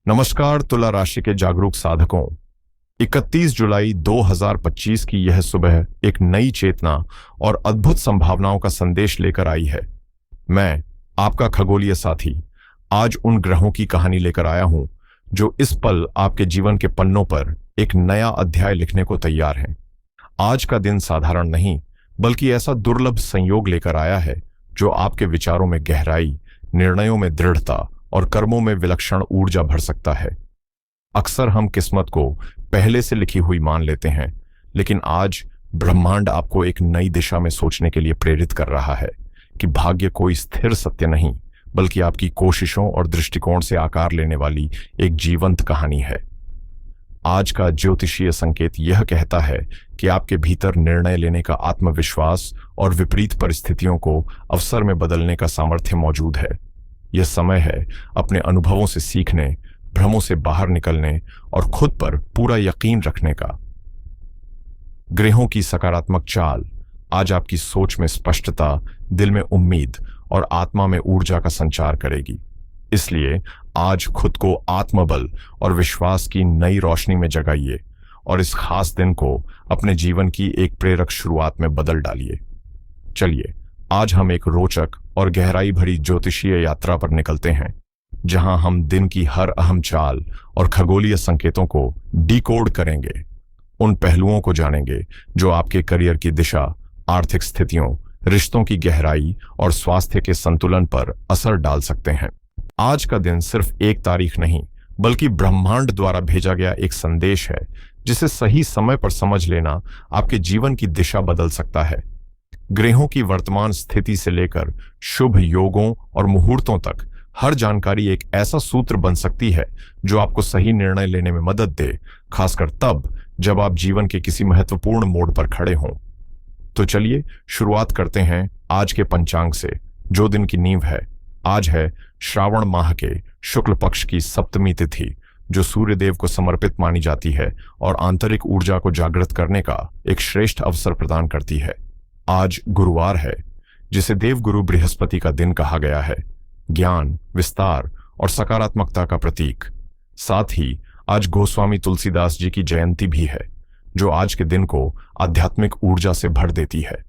नमस्कार तुला राशि के जागरूक साधकों। 31 जुलाई 2025 की यह सुबह एक नई चेतना और अद्भुत संभावनाओं का संदेश लेकर आई है। मैं आपका खगोलीय साथी आज उन ग्रहों की कहानी लेकर आया हूं जो इस पल आपके जीवन के पन्नों पर एक नया अध्याय लिखने को तैयार हैं। आज का दिन साधारण नहीं बल्कि ऐसा दुर्लभ संयोग लेकर आया है जो आपके विचारों में गहराई, निर्णयों में दृढ़ता और कर्मों में विलक्षण ऊर्जा भर सकता है। अक्सर हम किस्मत को पहले से लिखी हुई मान लेते हैं, लेकिन आज ब्रह्मांड आपको एक नई दिशा में सोचने के लिए प्रेरित कर रहा है कि भाग्य कोई स्थिर सत्य नहीं बल्कि आपकी कोशिशों और दृष्टिकोण से आकार लेने वाली एक जीवंत कहानी है। आज का ज्योतिषीय संकेत यह कहता है कि आपके भीतर निर्णय लेने का आत्मविश्वास और विपरीत परिस्थितियों को अवसर में बदलने का सामर्थ्य मौजूद है। यह समय है अपने अनुभवों से सीखने, भ्रमों से बाहर निकलने और खुद पर पूरा यकीन रखने का। ग्रहों की सकारात्मक चाल आज आपकी सोच में स्पष्टता, दिल में उम्मीद और आत्मा में ऊर्जा का संचार करेगी। इसलिए आज खुद को आत्मबल और विश्वास की नई रोशनी में जगाइए और इस खास दिन को अपने जीवन की एक प्रेरक शुरुआत में बदल डालिए। चलिए आज हम एक रोचक और गहराई भरी ज्योतिषीय यात्रा पर निकलते हैं, जहां हम दिन की हर अहम चाल और खगोलीय संकेतों को डिकोड करेंगे। उन पहलुओं को जानेंगे जो आपके करियर की दिशा, आर्थिक स्थितियों, रिश्तों की गहराई और स्वास्थ्य के संतुलन पर असर डाल सकते हैं। आज का दिन सिर्फ एक तारीख नहीं बल्कि ब्रह्मांड द्वारा भेजा गया एक संदेश है, जिसे सही समय पर समझ लेना आपके जीवन की दिशा बदल सकता है। ग्रहों की वर्तमान स्थिति से लेकर शुभ योगों और मुहूर्तों तक हर जानकारी एक ऐसा सूत्र बन सकती है जो आपको सही निर्णय लेने में मदद दे, खासकर तब जब आप जीवन के किसी महत्वपूर्ण मोड़ पर खड़े हों। तो चलिए शुरुआत करते हैं आज के पंचांग से, जो दिन की नींव है। आज है श्रावण माह के शुक्ल पक्ष की सप्तमी तिथि, जो सूर्यदेव को समर्पित मानी जाती है और आंतरिक ऊर्जा को जागृत करने का एक श्रेष्ठ अवसर प्रदान करती है। आज गुरुवार है, जिसे देवगुरु बृहस्पति का दिन कहा गया है, ज्ञान, विस्तार और सकारात्मकता का प्रतीक। साथ ही आज गोस्वामी तुलसीदास जी की जयंती भी है, जो आज के दिन को आध्यात्मिक ऊर्जा से भर देती है।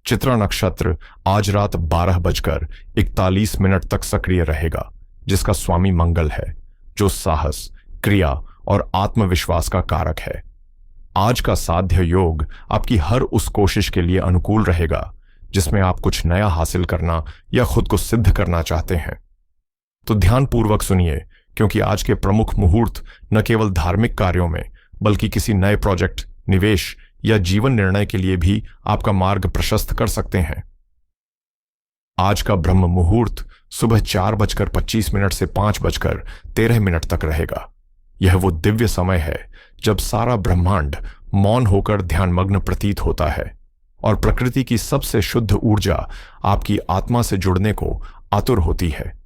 चित्रा नक्षत्र आज रात 12:41 तक सक्रिय रहेगा, जिसका स्वामी मंगल है, जो साहस, क्रिया और आत्मविश्वास का कारक है। आज का साध्य योग आपकी हर उस कोशिश के लिए अनुकूल रहेगा जिसमें आप कुछ नया हासिल करना या खुद को सिद्ध करना चाहते हैं। तो ध्यानपूर्वक सुनिए, क्योंकि आज के प्रमुख मुहूर्त न केवल धार्मिक कार्यों में बल्कि किसी नए प्रोजेक्ट, निवेश या जीवन निर्णय के लिए भी आपका मार्ग प्रशस्त कर सकते हैं। आज का ब्रह्म मुहूर्त सुबह 4:25 से 5:13 तक रहेगा। यह वो दिव्य समय है जब सारा ब्रह्मांड मौन होकर ध्यानमग्न प्रतीत होता है और प्रकृति की सबसे शुद्ध ऊर्जा आपकी आत्मा से जुड़ने को आतुर होती है।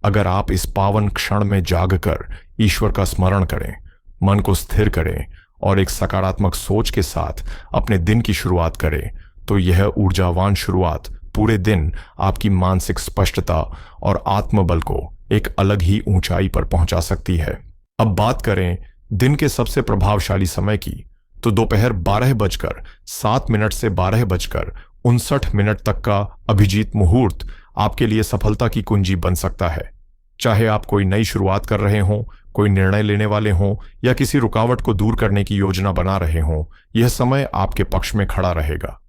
अगर आप इस पावन क्षण में जागकर ईश्वर का स्मरण करें, मन को स्थिर करें और एक सकारात्मक सोच के साथ अपने दिन की शुरुआत करें, तो यह ऊर्जावान शुरुआत पूरे दिन आपकी मानसिक स्पष्टता और आत्मबल को एक अलग ही ऊंचाई पर पहुंचा सकती है। अब बात करें दिन के सबसे प्रभावशाली समय की, तो दोपहर 12:07 से 12:59 तक का अभिजीत मुहूर्त आपके लिए सफलता की कुंजी बन सकता है। चाहे आप कोई नई शुरुआत कर रहे हों, कोई निर्णय लेने वाले हों या किसी रुकावट को दूर करने की योजना बना रहे हों, यह समय आपके पक्ष में खड़ा रहेगा।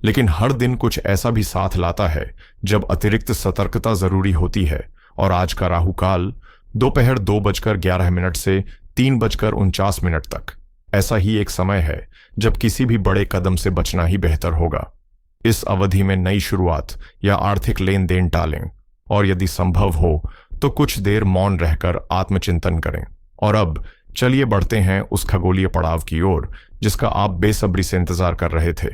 लेकिन हर दिन कुछ ऐसा भी साथ लाता है जब अतिरिक्त सतर्कता जरूरी होती है, और आज का राहु काल दोपहर 2:11 से 3:49 तक ऐसा ही एक समय है जब किसी भी बड़े कदम से बचना ही बेहतर होगा। इस अवधि में नई शुरुआत या आर्थिक लेन देन टालें और यदि संभव हो तो कुछ देर मौन रहकर आत्मचिंतन करें। और अब चलिए बढ़ते हैं उस खगोलीय पड़ाव की ओर जिसका आप बेसब्री से इंतजार कर रहे थे।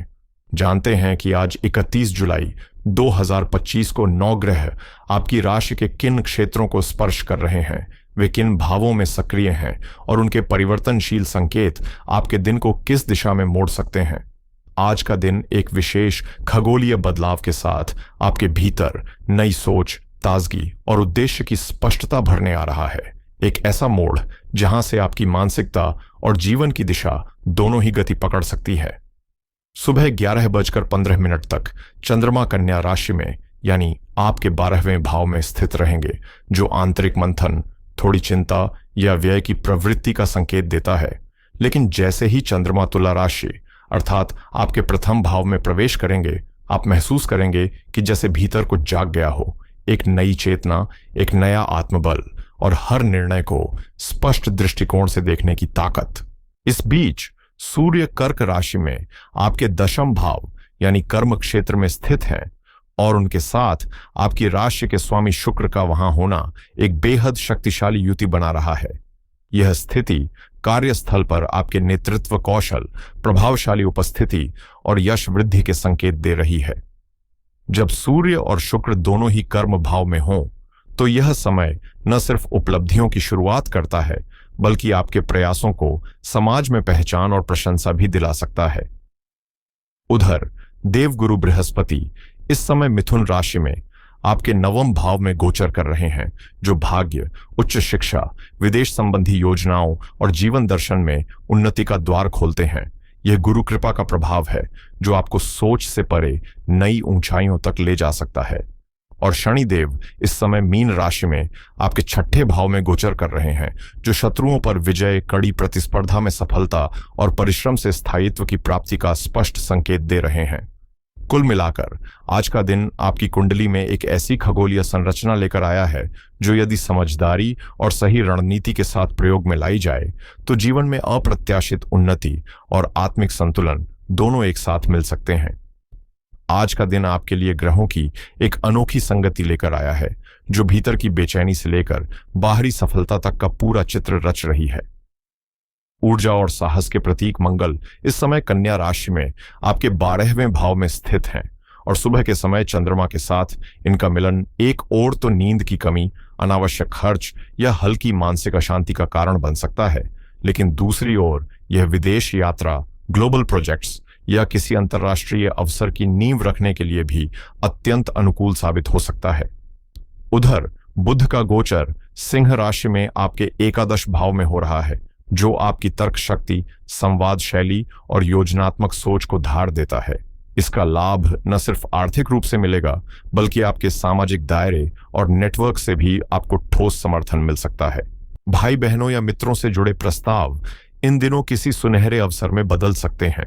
जानते हैं कि आज 31 जुलाई 2025 को 9 ग्रह आपकी राशि के किन क्षेत्रों को स्पर्श कर रहे हैं, वे किन भावों में सक्रिय हैं और उनके परिवर्तनशील संकेत आपके दिन को किस दिशा में मोड़ सकते हैं। आज का दिन एक विशेष खगोलीय बदलाव के साथ आपके भीतर नई सोच, ताजगी और उद्देश्य की स्पष्टता भरने आ रहा है। एक ऐसा मोड़ जहां से आपकी मानसिकता और जीवन की दिशा दोनों ही गति पकड़ सकती है। सुबह 11:15 तक चंद्रमा कन्या राशि में यानी आपके 12वें भाव में स्थित रहेंगे, जो आंतरिक मंथन, थोड़ी चिंता या व्यय की प्रवृत्ति का संकेत देता है। लेकिन जैसे ही चंद्रमा तुला राशि अर्थात आपके प्रथम भाव में प्रवेश करेंगे, आप महसूस करेंगे कि जैसे भीतर कुछ जाग गया हो, एक नई चेतना, एक नया आत्मबल और हर निर्णय को स्पष्ट दृष्टिकोण से देखने की ताकत। इस बीच सूर्य कर्क राशि में आपके दशम भाव यानी कर्म क्षेत्र में स्थित है और उनके साथ आपकी राशि के स्वामी शुक्र का वहां होना एक बेहद शक्तिशाली युति बना रहा है। यह स्थिति कार्यस्थल पर आपके नेतृत्व कौशल, प्रभावशाली उपस्थिति और यश वृद्धि के संकेत दे रही है। जब सूर्य और शुक्र दोनों ही कर्म भाव में हों, तो यह समय न सिर्फ उपलब्धियों की शुरुआत करता है, बल्कि आपके प्रयासों को समाज में पहचान और प्रशंसा भी दिला सकता है। उधर देवगुरु बृहस्पति इस समय मिथुन राशि में आपके नवम भाव में गोचर कर रहे हैं, जो भाग्य, उच्च शिक्षा, विदेश संबंधी योजनाओं और जीवन दर्शन में उन्नति का द्वार खोलते हैं। यह गुरु कृपा का प्रभाव है जो आपको सोच से परे नई ऊंचाइयों तक ले जा सकता है। और शनिदेव इस समय मीन राशि में आपके छठे भाव में गोचर कर रहे हैं, जो शत्रुओं पर विजय, कड़ी प्रतिस्पर्धा में सफलता और परिश्रम से स्थायित्व की प्राप्ति का स्पष्ट संकेत दे रहे हैं। कुल मिलाकर आज का दिन आपकी कुंडली में एक ऐसी खगोलीय संरचना लेकर आया है जो यदि समझदारी और सही रणनीति के साथ प्रयोग में लाई जाए तो जीवन में अप्रत्याशित उन्नति और आत्मिक संतुलन दोनों एक साथ मिल सकते हैं। आज का दिन आपके लिए ग्रहों की एक अनोखी संगति लेकर आया है, जो भीतर की बेचैनी से लेकर बाहरी सफलता तक का पूरा चित्र रच रही है। ऊर्जा और साहस के प्रतीक मंगल इस समय कन्या राशि में आपके 12वें भाव में स्थित हैं और सुबह के समय चंद्रमा के साथ इनका मिलन एक ओर तो नींद की कमी, अनावश्यक खर्च या हल्की मानसिक अशांति का कारण बन सकता है, लेकिन दूसरी ओर यह विदेश यात्रा, ग्लोबल प्रोजेक्ट्स या किसी अंतर्राष्ट्रीय अवसर की नींव रखने के लिए भी अत्यंत अनुकूल साबित हो सकता है। उधर बुध का गोचर सिंह राशि में आपके एकादश भाव में हो रहा है, जो आपकी तर्क शक्ति, संवाद शैली और योजनात्मक सोच को धार देता है। इसका लाभ न सिर्फ आर्थिक रूप से मिलेगा, बल्कि आपके सामाजिक दायरे और नेटवर्क से भी आपको ठोस समर्थन मिल सकता है। भाई बहनों या मित्रों से जुड़े प्रस्ताव इन दिनों किसी सुनहरे अवसर में बदल सकते हैं।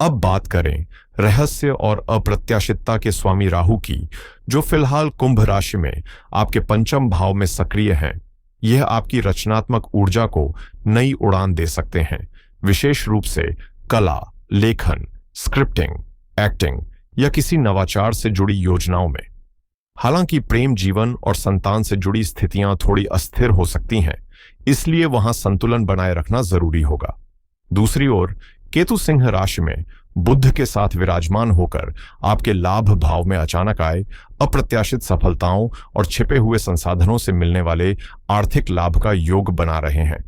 अब बात करें रहस्य और अप्रत्याशितता के स्वामी राहु की, जो फिलहाल कुंभ राशि में आपके पंचम भाव में सक्रिय हैं। यह आपकी रचनात्मक ऊर्जा को नई उड़ान दे सकते हैं, विशेष रूप से कला, लेखन, स्क्रिप्टिंग, एक्टिंग या किसी नवाचार से जुड़ी योजनाओं में। हालांकि प्रेम जीवन और संतान से जुड़ी स्थितियां थोड़ी अस्थिर हो सकती हैं, इसलिए वहां संतुलन बनाए रखना जरूरी होगा। दूसरी ओर केतु सिंह राशि में बुध के साथ विराजमान होकर आपके लाभ भाव में अचानक आए अप्रत्याशित सफलताओं और छिपे हुए संसाधनों से मिलने वाले आर्थिक लाभ का योग बना रहे हैं।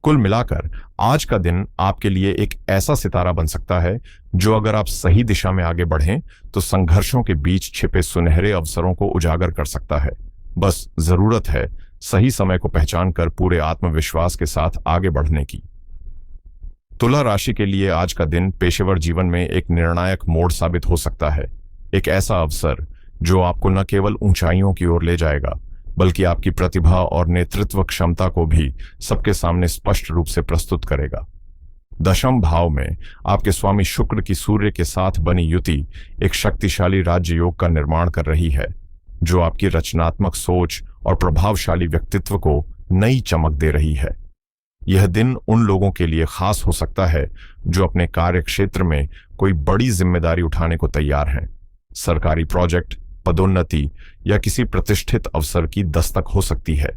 कुल मिलाकर आज का दिन आपके लिए एक ऐसा सितारा बन सकता है जो अगर आप सही दिशा में आगे बढ़ें तो संघर्षों के बीच छिपे सुनहरे अवसरों को उजागर कर सकता है। बस जरूरत है सही समय को पहचान कर पूरे आत्मविश्वास के साथ आगे बढ़ने की। तुला राशि के लिए आज का दिन पेशेवर जीवन में एक निर्णायक मोड़ साबित हो सकता है। एक ऐसा अवसर जो आपको न केवल ऊंचाइयों की ओर ले जाएगा, बल्कि आपकी प्रतिभा और नेतृत्व क्षमता को भी सबके सामने स्पष्ट रूप से प्रस्तुत करेगा। दशम भाव में आपके स्वामी शुक्र की सूर्य के साथ बनी युति एक शक्तिशाली राज्य योग का निर्माण कर रही है, जो आपकी रचनात्मक सोच और प्रभावशाली व्यक्तित्व को नई चमक दे रही है। यह दिन उन लोगों के लिए खास हो सकता है जो अपने कार्य क्षेत्र में कोई बड़ी जिम्मेदारी उठाने को तैयार हैं। सरकारी प्रोजेक्ट, पदोन्नति या किसी प्रतिष्ठित अवसर की दस्तक हो सकती है।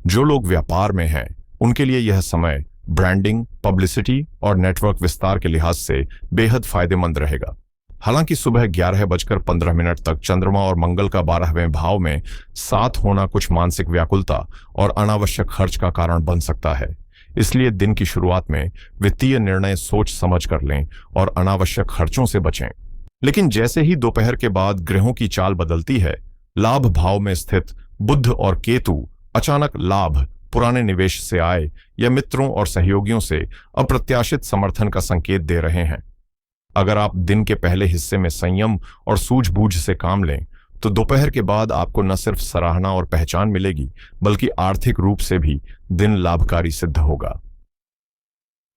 जो लोग व्यापार में हैं, उनके लिए यह समय ब्रांडिंग, पब्लिसिटी और नेटवर्क विस्तार के लिहाज से बेहद फायदेमंद रहेगा। हालांकि सुबह 11:15 तक चंद्रमा और मंगल का 12वें भाव में साथ होना कुछ मानसिक व्याकुलता और अनावश्यक खर्च का कारण बन सकता है। इसलिए दिन की शुरुआत में वित्तीय निर्णय सोच समझ कर लें और अनावश्यक खर्चों से बचें। लेकिन जैसे ही दोपहर के बाद ग्रहों की चाल बदलती है, लाभ भाव में स्थित बुध और केतु अचानक लाभ, पुराने निवेश से आय या मित्रों और सहयोगियों से अप्रत्याशित समर्थन का संकेत दे रहे हैं। अगर आप दिन के पहले हिस्से में संयम और सूझबूझ से काम लें तो दोपहर के बाद आपको न सिर्फ सराहना और पहचान मिलेगी बल्कि आर्थिक रूप से भी दिन लाभकारी सिद्ध होगा।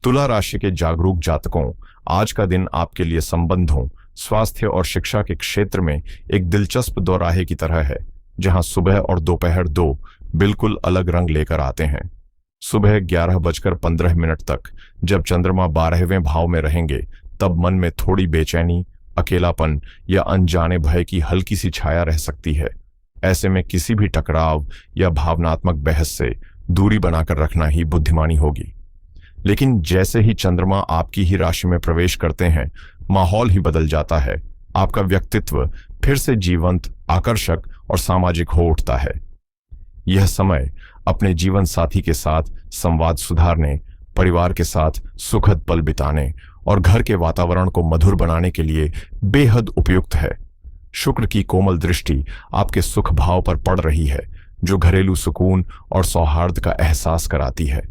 तुला राशि के जागरूक जातकों, आज का दिन आपके लिए संबंधों, स्वास्थ्य और शिक्षा के क्षेत्र में एक दिलचस्प दोराहे की तरह है, जहां सुबह और दोपहर दो बिल्कुल अलग रंग लेकर आते हैं। सुबह 11:15 तक जब चंद्रमा 12वें भाव में रहेंगे, तब मन में थोड़ी बेचैनी, अकेलापन या अनजाने भय की हल्की सी छाया रह सकती है। ऐसे में किसी भी टकराव या भावनात्मक बहस से दूरी बनाकर रखना ही बुद्धिमानी होगी। लेकिन जैसे ही चंद्रमा आपकी ही राशि में प्रवेश करते हैं, माहौल ही बदल जाता है। आपका व्यक्तित्व फिर से जीवंत, आकर्षक और सामाजिक हो उठता है। यह समय अपने जीवन साथी के साथ संवाद सुधारने, परिवार के साथ सुखद पल बिताने और घर के वातावरण को मधुर बनाने के लिए बेहद उपयुक्त है। शुक्र की कोमल दृष्टि आपके सुख भाव पर पड़ रही है, जो घरेलू सुकून और सौहार्द का एहसास कराती है।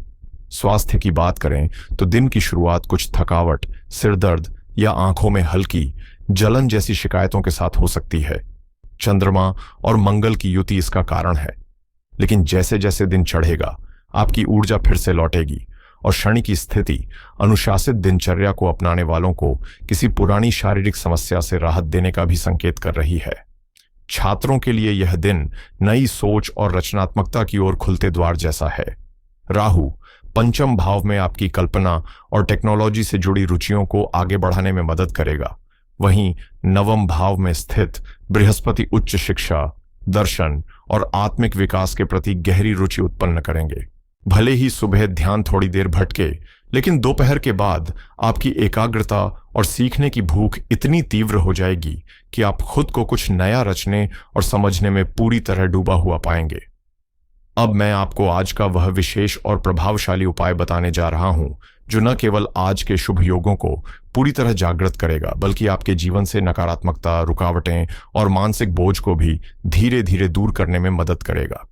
स्वास्थ्य की बात करें तो दिन की शुरुआत कुछ थकावट, सिरदर्द या आंखों में हल्की जलन जैसी शिकायतों के साथ हो सकती है। चंद्रमा और मंगल की युति इसका कारण है। लेकिन जैसे जैसे दिन चढ़ेगा, आपकी ऊर्जा फिर से लौटेगी और शनि की स्थिति अनुशासित दिनचर्या को अपनाने वालों को किसी पुरानी शारीरिक समस्या से राहत देने का भी संकेत कर रही है। छात्रों के लिए यह दिन नई सोच और रचनात्मकता की ओर खुलते द्वार जैसा है। राहु पंचम भाव में आपकी कल्पना और टेक्नोलॉजी से जुड़ी रुचियों को आगे बढ़ाने में मदद करेगा। वहीं नवम भाव में स्थित बृहस्पति उच्च शिक्षा, दर्शन और आत्मिक विकास के प्रति गहरी रुचि उत्पन्न करेंगे। भले ही सुबह ध्यान थोड़ी देर भटके, लेकिन दोपहर के बाद आपकी एकाग्रता और सीखने की भूख इतनी तीव्र हो जाएगी कि आप खुद को कुछ नया रचने और समझने में पूरी तरह डूबा हुआ पाएंगे। अब मैं आपको आज का वह विशेष और प्रभावशाली उपाय बताने जा रहा हूं, जो न केवल आज के शुभ योगों को पूरी तरह जागृत करेगा, बल्कि आपके जीवन से नकारात्मकता, रुकावटें और मानसिक बोझ को भी धीरे धीरे दूर करने में मदद करेगा।